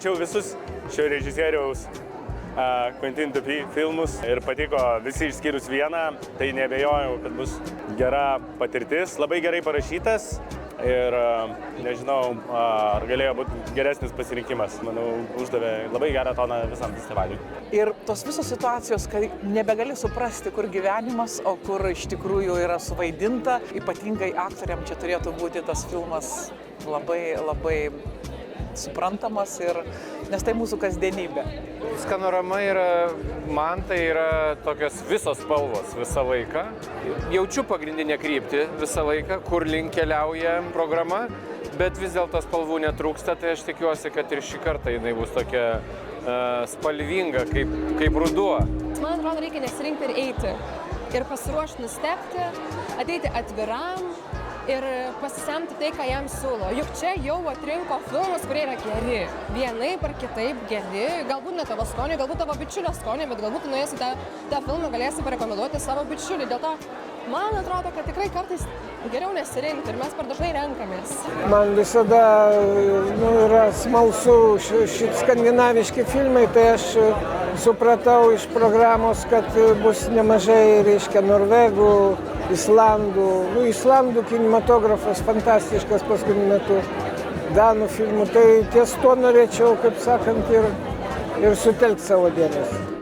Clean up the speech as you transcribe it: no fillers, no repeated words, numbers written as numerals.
mačiau visus šio režisieriaus Quentin Dupieux filmus ir patiko visi išskyrus vieną, tai nebejojau, kad bus gera patirtis, labai gerai parašytas ir nežinau, ar galėjo būti geresnis pasirinkimas. Manau, uždavė labai gerą toną visam festivaliui. Ir tos visos situacijos, kai nebegali suprasti, kur gyvenimas, o kur iš tikrųjų yra suvaidinta, ypatingai aktoriam čia turėtų būti tas filmas labai suprantamas, nes tai mūsų kasdienybė. Skanorama man tai yra tokios visos spalvos visą laiką. Jaučiu pagrindinę kryptį visą laiką, kur link keliauja programa, bet vis dėlto spalvų netrūksta, tai aš tikiuosi, kad ir šį kartą jinai bus tokia spalvinga, kaip ruduo. Man atrodo, reikia nesirinkti ir eiti. Ir pasiruošti nustebti, ateiti atviram ir pasisemti tai, ką jam siūlo. Juk čia jau atrinko filmus, kurie yra geri. Vienaip ar kitaip geri. Galbūt ne tavo skonį, galbūt tavo bičiulio skonį, bet galbūt tu nuėjęs į tą filmą galėsi parekomenduoti savo bičiulį. Dėl to man atrodo, kad tikrai kartais geriau nesirinkti ir mes per dažnai renkamės. Man visada yra smalsu šitie skandinaviški filmai, tai aš supratau iš programos, kad bus nemažai, norvegų, islandų. Islandų kinematografas fantastiškas paskutiniu metu, danų filmų. Tai ties to norėčiau, kaip sakant, ir sutelkti savo dėmesį.